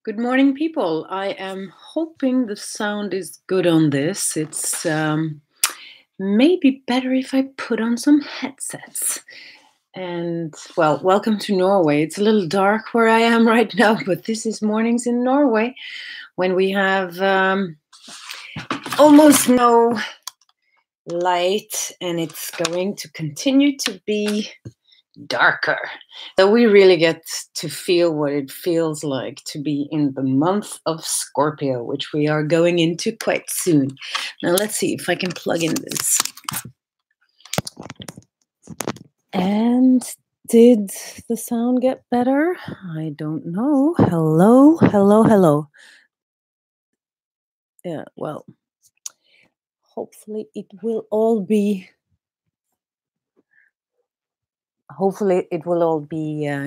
Good morning, people. I am hoping the sound is good on this. It's maybe better if I put on some headsets. And well, welcome to Norway. It's a little dark where I am right now, but this is mornings in Norway when we have almost no light, and it's going to continue to be darker. So we really get to feel what it feels like to be in the month of Scorpio, which we are going into quite soon. Now let's see if I can plug in this. And did the sound get better? I don't know. Hello, hello, hello. Yeah, well, hopefully it will all be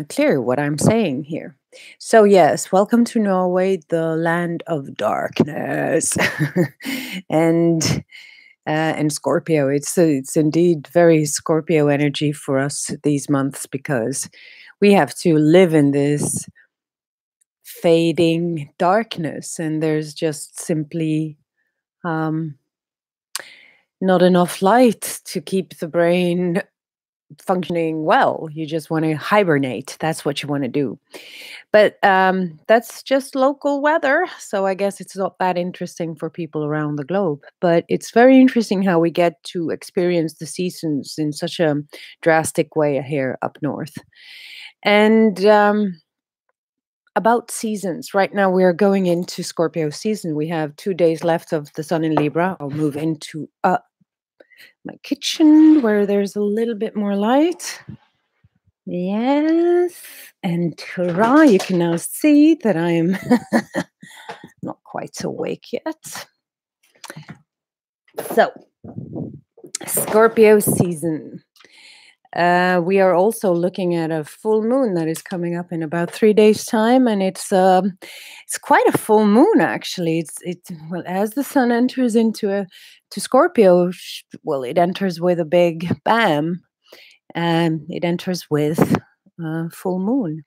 clear what I'm saying here. So yes, welcome to Norway, the land of darkness, and Scorpio. It's indeed very Scorpio energy for us these months because we have to live in this fading darkness, and there's just simply not enough light to keep the brain functioning well. You just want to hibernate. That's what you want to do. But that's just local weather. So I guess it's not that interesting for people around the globe. But it's very interesting how we get to experience the seasons in such a drastic way here up north. And about seasons, right now we are going into Scorpio season. We have 2 days left of the sun in Libra. I'll move into my kitchen where there's a little bit more light. Yes, and hurrah, you can now see that I am not quite awake yet. So, Scorpio season. We are also looking at a full moon that is coming up in about 3 days' time, and it's quite a full moon actually. Well, as the sun enters to Scorpio, well, it enters with a big bam, and it enters with full moon.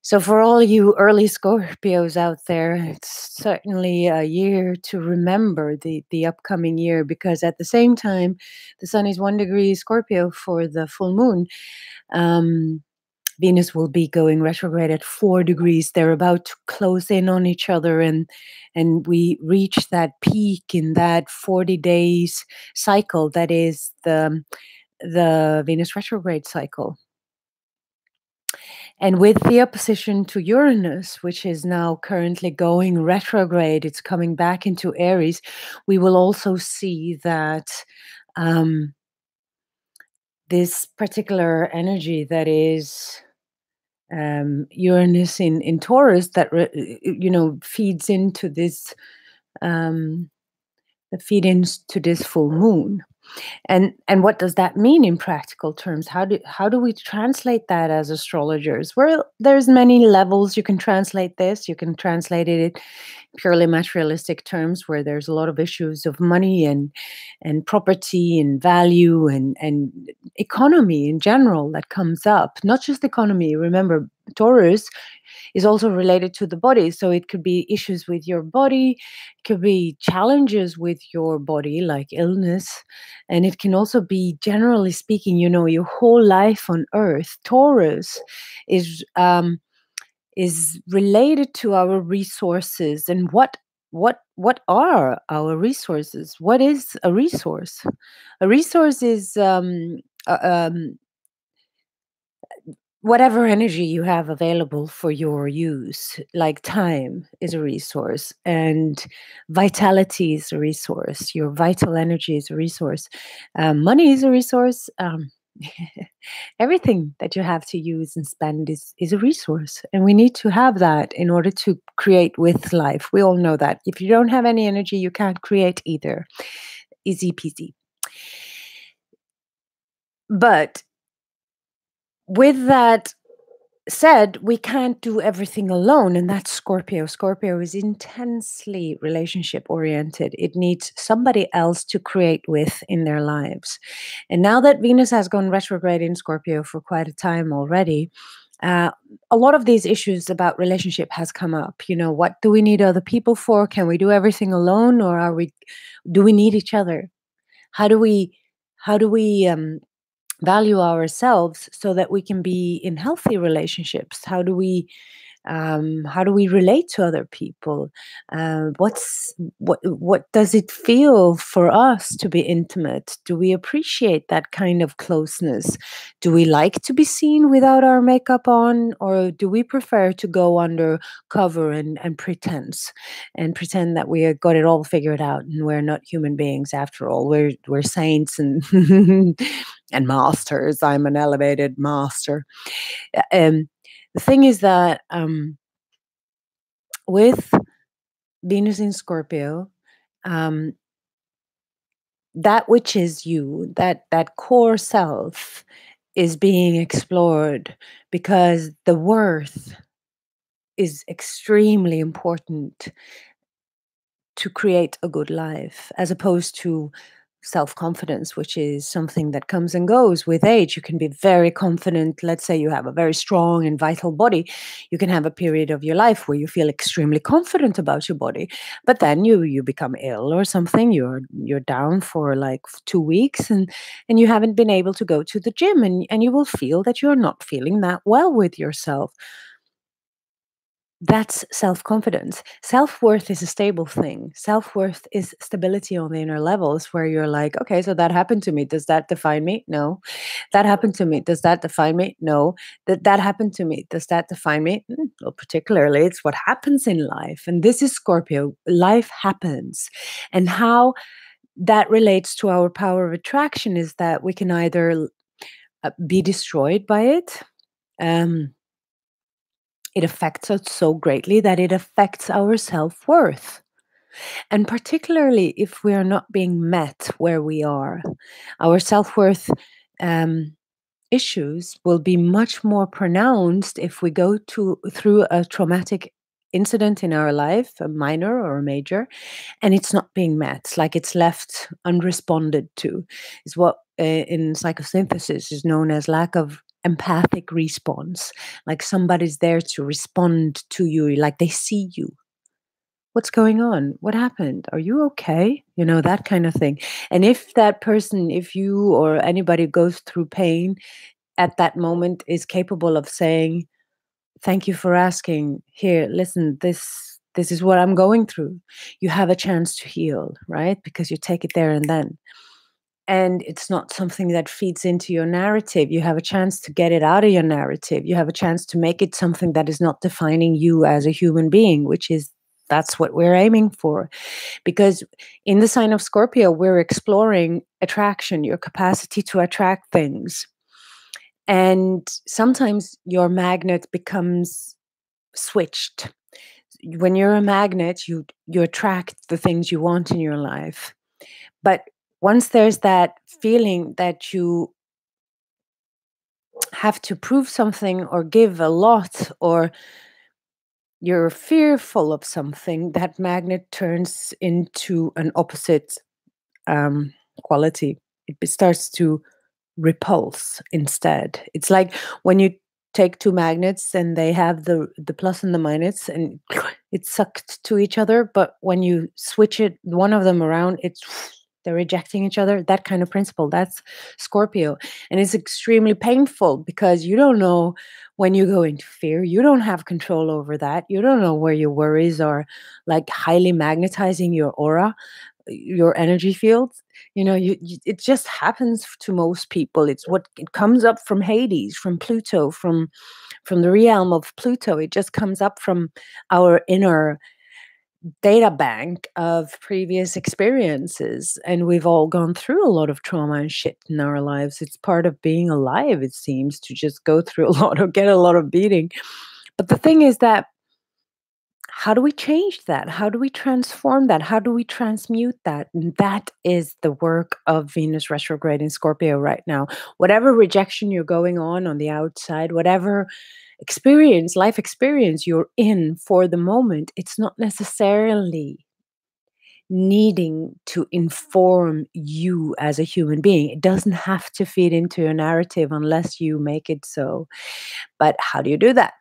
So for all you early Scorpios out there, it's certainly a year to remember the upcoming year, because at the same time, the sun is 1 degree Scorpio for the full moon. Venus will be going retrograde at 4 degrees. They're about to close in on each other, and we reach that peak in that 40 days cycle that is the Venus retrograde cycle. And with the opposition to Uranus, which is now currently going retrograde, it's coming back into Aries, we will also see that this particular energy that is Uranus in Taurus, that feeds into this full moon. And what does that mean in practical terms? How do we translate that as astrologers? Well, there's many levels you can translate this. You can translate it in purely materialistic terms, where there's a lot of issues of money and property and value and economy in general that comes up. Not just economy. Remember, Taurus is also related to the body. So it could be issues with your body, it could be challenges with your body, like illness. And it can also be, generally speaking, your whole life on Earth. Taurus is related to our resources. And what are our resources? What is a resource? A resource is whatever energy you have available for your use. Like time is a resource, and vitality is a resource. Your vital energy is a resource. Money is a resource. Everything that you have to use and spend is a resource, and we need to have that in order to create with life. We all know that if you don't have any energy, you can't create either. Easy peasy. But with that said, we can't do everything alone, and that's Scorpio. Scorpio is intensely relationship oriented. It needs somebody else to create with in their lives. And now that Venus has gone retrograde in Scorpio for quite a time already, Uh, a lot of these issues about relationship has come up. What do we need other people for? Can we do everything alone, or do we need each other? How do we value ourselves so that we can be in healthy relationships? How do we relate to other people? What does it feel for us to be intimate? Do we appreciate that kind of closeness? Do we like to be seen without our makeup on, or do we prefer to go under cover and pretense and pretend that we have got it all figured out and we're not human beings after all? We're saints and and masters. I'm an elevated master. The thing is that with Venus in Scorpio, um, that which is you, that core self, is being explored because the worth is extremely important to create a good life, as opposed to self-confidence, which is something that comes and goes with age. You can be very confident. Let's say you have a very strong and vital body. You can have a period of your life where you feel extremely confident about your body, but then you become ill or something. You're down for like 2 weeks, and you haven't been able to go to the gym, and you will feel that you're not feeling that well with yourself. That's self-confidence. Self-worth is a stable thing. Self-worth is stability on the inner levels where you're like, okay, so that happened to me. Does that define me? No. That happened to me. Does that define me? No. That happened to me. Does that define me? Well, particularly, it's what happens in life. And this is Scorpio. Life happens. And how that relates to our power of attraction is that we can either be destroyed by it. It affects us so greatly that it affects our self-worth. And particularly if we are not being met where we are, our self-worth issues will be much more pronounced if we go through a traumatic incident in our life, a minor or a major, and it's not being met, like it's left unresponded to, is what in psychosynthesis is known as lack of empathic response. Like somebody's there to respond to you, like they see you. What's going on? What happened? Are you okay? That kind of thing. And if that person, if you or anybody goes through pain at that moment, is capable of saying, thank you for asking. Here, listen, this is what I'm going through. You have a chance to heal, right? Because you take it there and then. And it's not something that feeds into your narrative. You have a chance to get it out of your narrative. You have a chance to make it something that is not defining you as a human being, that's what we're aiming for. Because in the sign of Scorpio, we're exploring attraction, your capacity to attract things. And sometimes your magnet becomes switched. When you're a magnet, you attract the things you want in your life. But once there's that feeling that you have to prove something or give a lot, or you're fearful of something, that magnet turns into an opposite quality. It starts to repulse instead. It's like when you take two magnets and they have the plus and the minus, and it's sucked to each other, but when you switch one of them around, they're rejecting each other. That kind of principle, that's Scorpio. And it's extremely painful because you don't know when you go into fear. You don't have control over that. You don't know where your worries are like highly magnetizing your aura, your energy field. It just happens to most people. It comes up from Hades, from Pluto, from the realm of Pluto. It just comes up from our inner data bank of previous experiences, and we've all gone through a lot of trauma and shit in our lives. It's part of being alive, it seems, to just go through get a lot of beating. But the thing is that, how do we change that? How do we transform that? How do we transmute that? And that is the work of Venus retrograde in Scorpio right now. Whatever rejection you're going on the outside, whatever life experience you're in for the moment, it's not necessarily needing to inform you as a human being. It doesn't have to feed into your narrative unless you make it so. But how do you do that?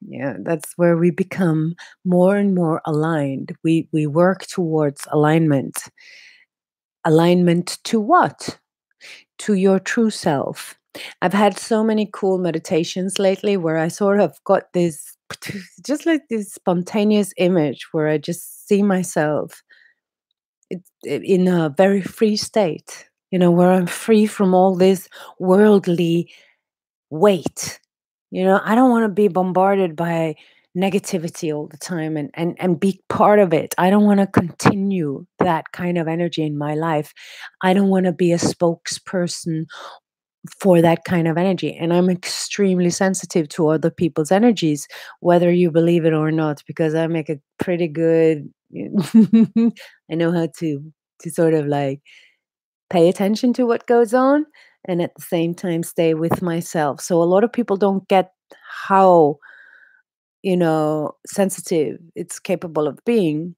Yeah, that's where we become more and more aligned. We work towards alignment. Alignment to what? To your true self. I've had so many cool meditations lately where I sort of got this just like this spontaneous image where I just see myself in a very free state, where I'm free from all this worldly weight. I don't want to be bombarded by negativity all the time and be part of it. I don't want to continue that kind of energy in my life. I don't want to be a spokesperson for that kind of energy. And I'm extremely sensitive to other people's energies, whether you believe it or not, because I make a pretty good I know how to sort of like pay attention to what goes on and at the same time stay with myself. So a lot of people don't get how, sensitive it's capable of being,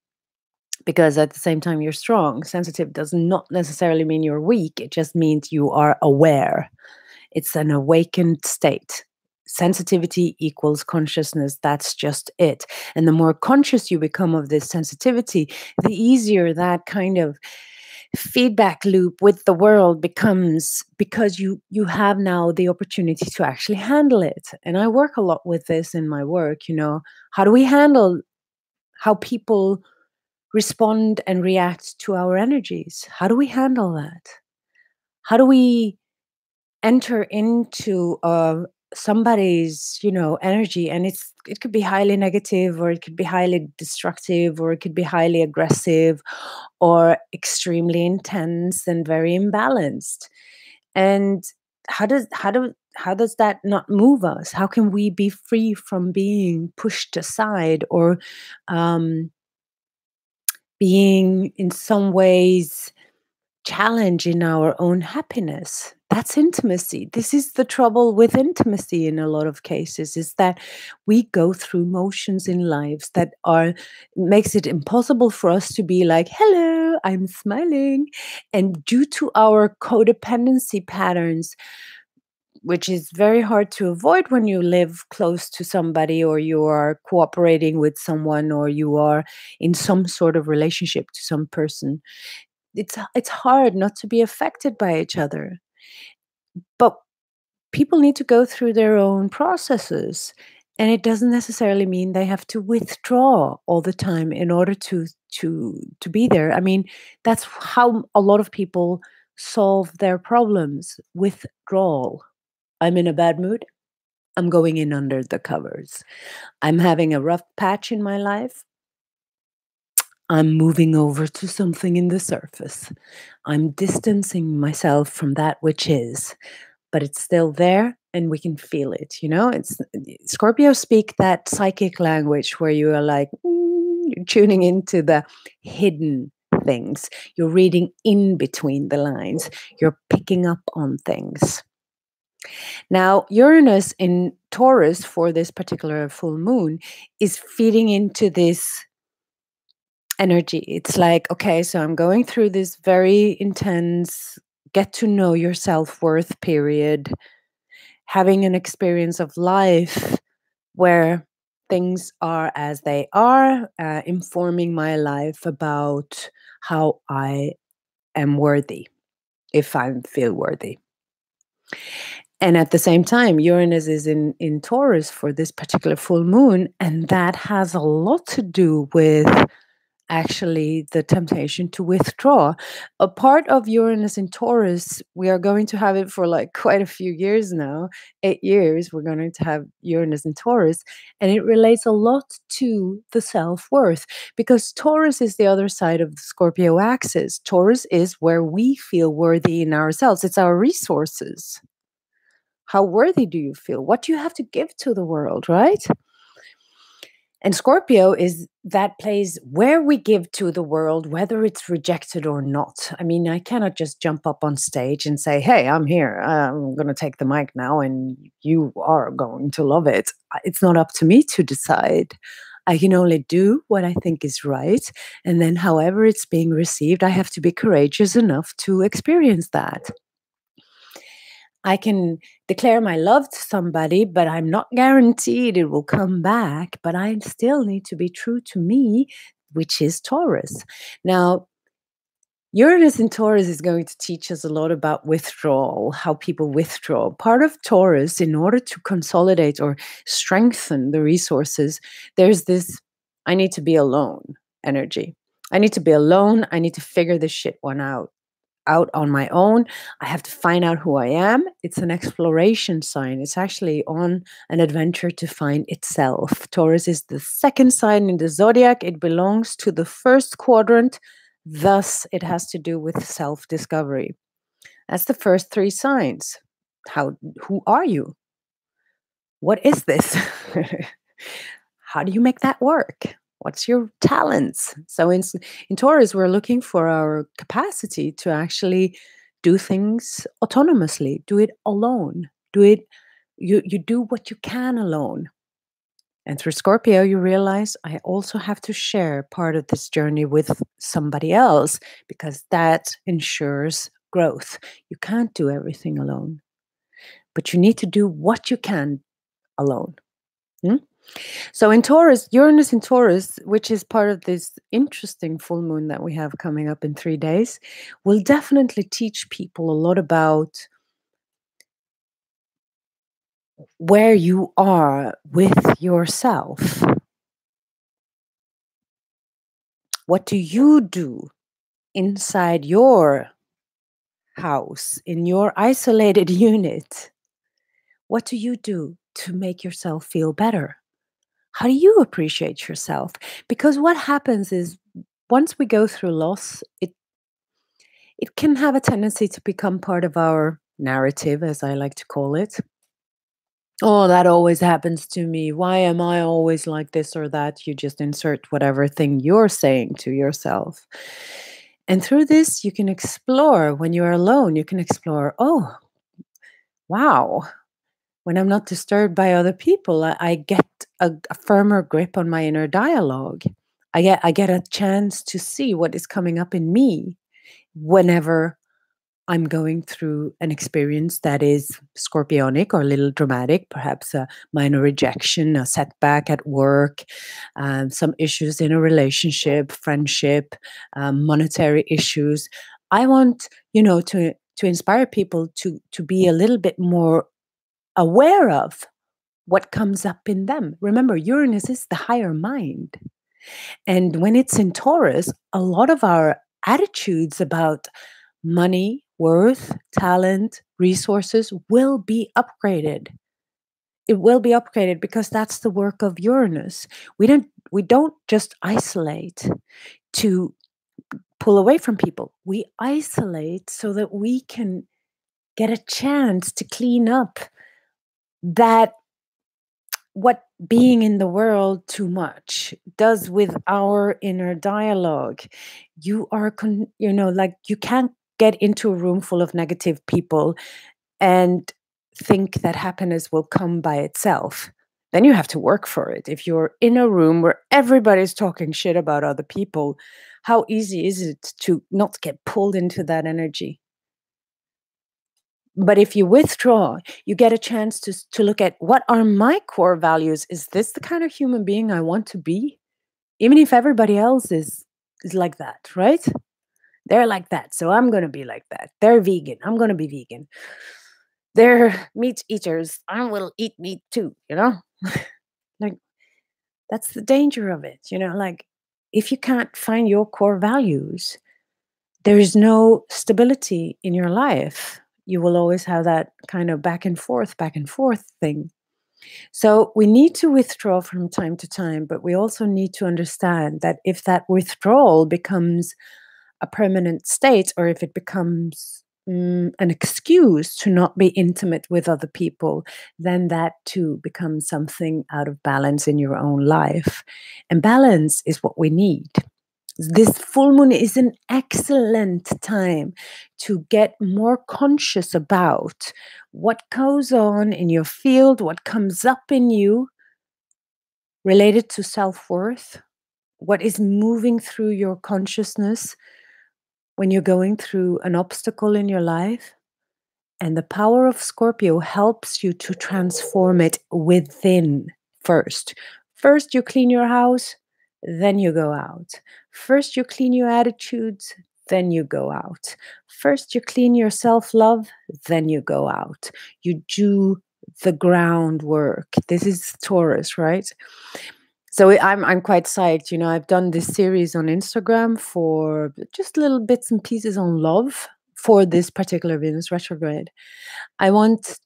because at the same time you're strong. Sensitive does not necessarily mean you're weak. It just means you are aware. It's an awakened state. Sensitivity equals consciousness. That's just it. And the more conscious you become of this sensitivity, the easier that kind of feedback loop with the world becomes, because you have now the opportunity to actually handle it. And I work a lot with this in my work. How do we handle how people respond and react to our energies? How do we handle that? How do we enter into somebody's energy, and it could be highly negative, or it could be highly destructive, or it could be highly aggressive, or extremely intense and very imbalanced. And how does that not move us? How can we be free from being pushed aside, or um, being in some ways challenge in our own happiness? That's intimacy. This is the trouble with intimacy in a lot of cases, is that we go through motions in lives that are makes it impossible for us to be like, hello, I'm smiling. And due to our codependency patterns, which is very hard to avoid when you live close to somebody, or you are cooperating with someone, or you are in some sort of relationship to some person, it's hard not to be affected by each other. But people need to go through their own processes, and it doesn't necessarily mean they have to withdraw all the time in order to be there. I mean, that's how a lot of people solve their problems: withdrawal. I'm in a bad mood. I'm going in under the covers. I'm having a rough patch in my life. I'm moving over to something in the surface. I'm distancing myself from that which is, but it's still there and we can feel it. It's Scorpio speak that psychic language where you are like, you're tuning into the hidden things. You're reading in between the lines. You're picking up on things. Now, Uranus in Taurus for this particular full moon is feeding into this energy. It's like, okay, so I'm going through this very intense get to know your self-worth period, having an experience of life where things are as they are, informing my life about how I am worthy, if I feel worthy. And at the same time, Uranus is in Taurus for this particular full moon, and that has a lot to do with actually the temptation to withdraw. A part of Uranus in Taurus, we are going to have it for like quite a few years now, 8 years, we're going to have Uranus in Taurus, and it relates a lot to the self-worth, because Taurus is the other side of the Scorpio axis. Taurus is where we feel worthy in ourselves. It's our resources. How worthy do you feel? What do you have to give to the world, right? And Scorpio is that place where we give to the world, whether it's rejected or not. I mean, I cannot just jump up on stage and say, hey, I'm here. I'm going to take the mic now and you are going to love it. It's not up to me to decide. I can only do what I think is right. And then, however it's being received, I have to be courageous enough to experience that. I can declare my love to somebody, but I'm not guaranteed it will come back. But I still need to be true to me, which is Taurus. Now, Uranus and Taurus is going to teach us a lot about withdrawal, how people withdraw. Part of Taurus, in order to consolidate or strengthen the resources, there's this I need to be alone energy. I need to be alone. I need to figure this shit one out on my own. I have to find out who I am. It's an exploration sign. It's actually on an adventure to find itself. Taurus is the second sign in the zodiac. It belongs to the first quadrant. Thus, it has to do with self discovery. That's the first three signs. Who are you? What is this? How do you make that work? What's your talents? So in Taurus, we're looking for our capacity to actually do things autonomously, do it alone. You do what you can alone. And through Scorpio, you realize I also have to share part of this journey with somebody else because that ensures growth. You can't do everything alone, but you need to do what you can alone. Hmm? So in Taurus, Uranus in Taurus, which is part of this interesting full moon that we have coming up in 3 days, will definitely teach people a lot about where you are with yourself. What do you do inside your house, in your isolated unit? What do you do to make yourself feel better? How do you appreciate yourself? Because what happens is once we go through loss, it can have a tendency to become part of our narrative, as I like to call it. Oh, that always happens to me. Why am I always like this or that? You just insert whatever thing you're saying to yourself. And through this, you can explore when you're alone, you can explore, oh, wow. When I'm not disturbed by other people, I get a firmer grip on my inner dialogue. I get a chance to see what is coming up in me whenever I'm going through an experience that is scorpionic or a little dramatic, perhaps a minor rejection, a setback at work, some issues in a relationship, friendship, monetary issues. I want, to inspire people to be a little bit more aware of what comes up in them. Remember, Uranus is the higher mind. And when it's in Taurus, a lot of our attitudes about money, worth, talent, resources will be upgraded. It will be upgraded because that's the work of Uranus. We don't just isolate to pull away from people. We isolate so that we can get a chance to clean up that what being in the world too much does with our inner dialogue. You are like you can't get into a room full of negative people and think that happiness will come by itself. Then you have to work for it. If you're in a room where everybody's talking shit about other people, how easy is it to not get pulled into that energy? But if you withdraw, you get a chance to look at what are my core values. Is this the kind of human being I want to be? Even if everybody else is like that, right? They're like that, so I'm gonna be like that. They're vegan, I'm gonna be vegan. They're meat eaters, I will eat meat too, Like that's the danger of it, like if you can't find your core values, there is no stability in your life. You will always have that kind of back and forth thing. So we need to withdraw from time to time, but we also need to understand that if that withdrawal becomes a permanent state or if it becomes an excuse to not be intimate with other people, then that too becomes something out of balance in your own life. And balance is what we need. This full moon is an excellent time to get more conscious about what goes on in your field, what comes up in you, related to self-worth, what is moving through your consciousness when you're going through an obstacle in your life. And the power of Scorpio helps you to transform it within first. First, you clean your house, then you go out. First, you clean your attitudes, then you go out. First, you clean your self love, then you go out. You do the groundwork. This is Taurus, right? So I'm quite psyched. I've done this series on Instagram for just little bits and pieces on love for this particular Venus retrograde. I want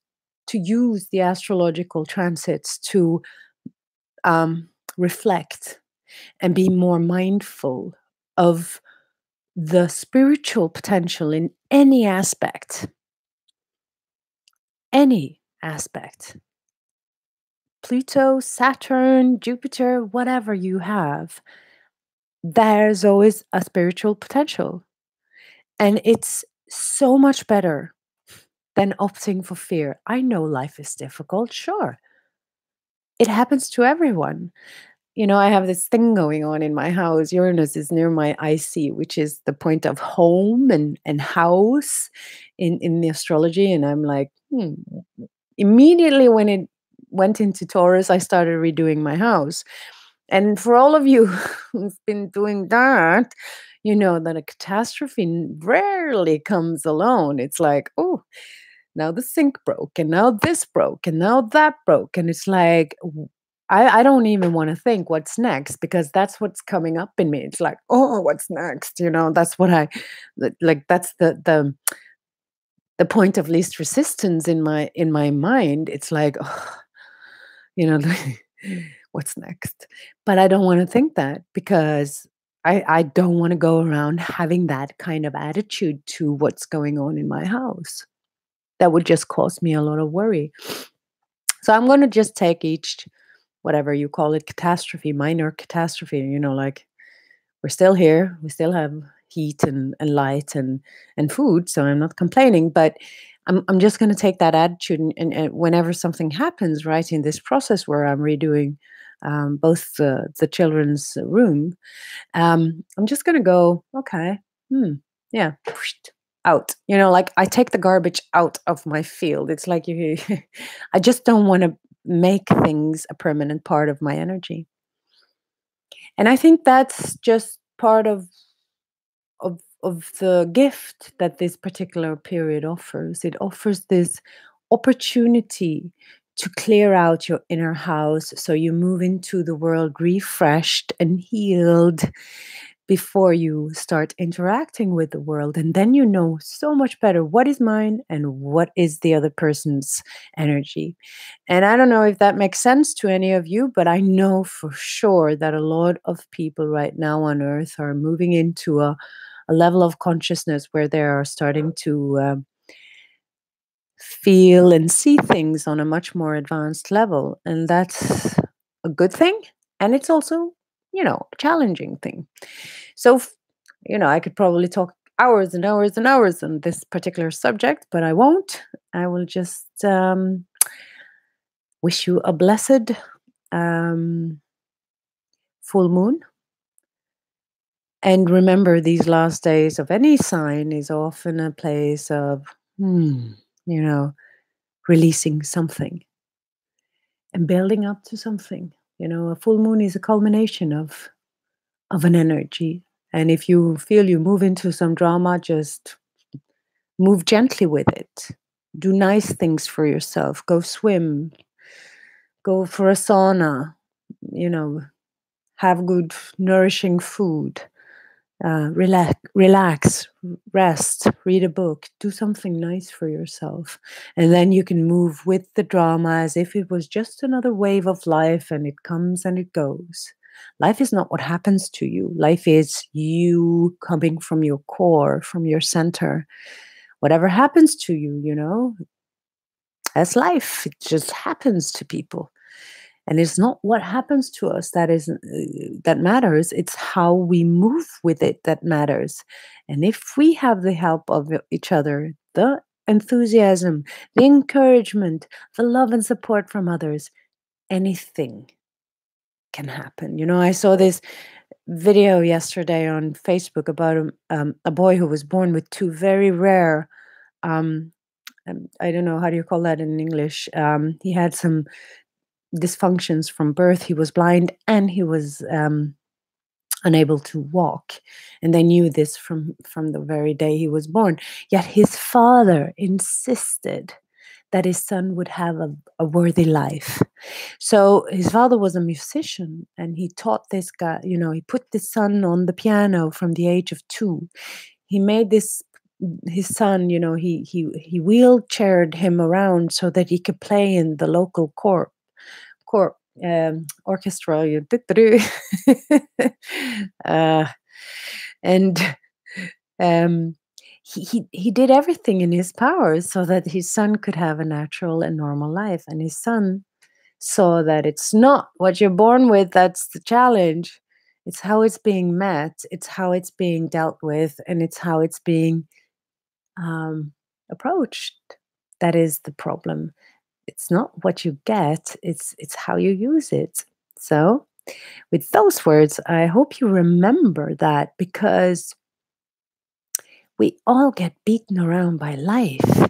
to use the astrological transits to um, reflect and be more mindful of the spiritual potential in any aspect. Any aspect. Pluto, Saturn, Jupiter, whatever you have, there's always a spiritual potential. And it's so much better than opting for fear. I know life is difficult, sure. It happens to everyone. I have this thing going on in my house. Uranus is near my IC, which is the point of home and house in the astrology. And I'm like, immediately when it went into Taurus, I started redoing my house. And for all of you who've been doing that, you know that a catastrophe rarely comes alone. It's like, oh, now the sink broke, and now this broke, and now that broke. And it's like, I don't even want to think what's next, because that's what's coming up in me. It's like, oh, what's next? That's what like. That's the point of least resistance in my mind. It's like, oh, you know, what's next? But I don't want to think that, because I don't want to go around having that kind of attitude to what's going on in my house. That would just cause me a lot of worry. So I'm going to just take each, whatever you call it, catastrophe, minor catastrophe, like, we're still here. We still have heat and light and food. So I'm not complaining, but I'm just going to take that attitude. And whenever something happens, right, in this process where I'm redoing both the children's room, I'm just going to go, okay, yeah, out. Like, I take the garbage out of my field. It's like I just don't want to make things a permanent part of my energy. And I think that's just part of the gift that this particular period offers. It offers this opportunity to clear out your inner house, so you move into the world refreshed and healed before you start interacting with the world. And then you know so much better what is mine and what is the other person's energy. And I don't know if that makes sense to any of you, but I know for sure that a lot of people right now on Earth are moving into a level of consciousness where they are starting to feel and see things on a much more advanced level. And that's a good thing. And it's also, a challenging thing. So, I could probably talk hours and hours and hours on this particular subject, but I won't. I will just wish you a blessed um, full moon. And remember, these last days of any sign is often a place of, you know, releasing something and building up to something. A full moon is a culmination of an energy. And if you feel you move into some drama, just move gently with it. Do nice things for yourself. Go swim. Go for a sauna. Have good, nourishing food. Relax, rest, read a book, do something nice for yourself. And then you can move with the drama as if it was just another wave of life, and it comes and it goes. Life is not what happens to you. Life is you coming from your core, from your center. Whatever happens to you, that's life. It just happens to people. And it's not what happens to us that matters. It's how we move with it that matters. And if we have the help of each other, the enthusiasm, the encouragement, the love and support from others, anything can happen. I saw this video yesterday on Facebook about a boy who was born with two very rare, um, I don't know, how do you call that in English? He had some dysfunctions from birth. He was blind and he was unable to walk, and they knew this from the very day he was born. Yet his father insisted that his son would have a worthy life. So his father was a musician, and he taught this guy. He put this son on the piano from the age of 2. He made this his son. He wheelchaired him around so that he could play in the local court orchestra. uh, and um, he did everything in his power so that his son could have a natural and normal life. And his son saw that it's not what you're born with that's the challenge. It's how it's being met, it's how it's being dealt with, and it's how it's being um, approached. That is the problem. It's not what you get, it's how you use it. So, with those words, I hope you remember that, because we all get beaten around by life.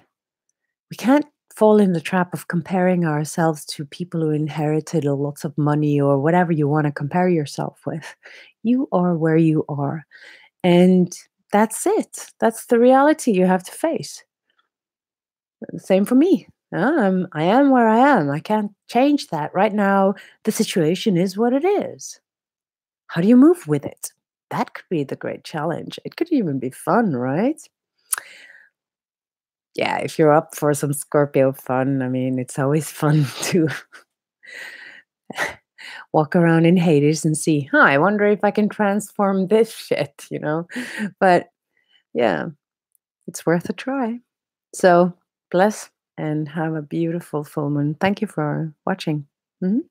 We can't fall in the trap of comparing ourselves to people who inherited a lots of money or whatever you want to compare yourself with. You are where you are. And that's it. That's the reality you have to face. Same for me. I am where I am. I can't change that. Right now, the situation is what it is. How do you move with it? That could be the great challenge. It could even be fun, right? Yeah, if you're up for some Scorpio fun, I mean, it's always fun to walk around in Hades and see, huh, I wonder if I can transform this shit. But yeah, it's worth a try. So bless and have a beautiful full moon. Thank you for watching. Mhm.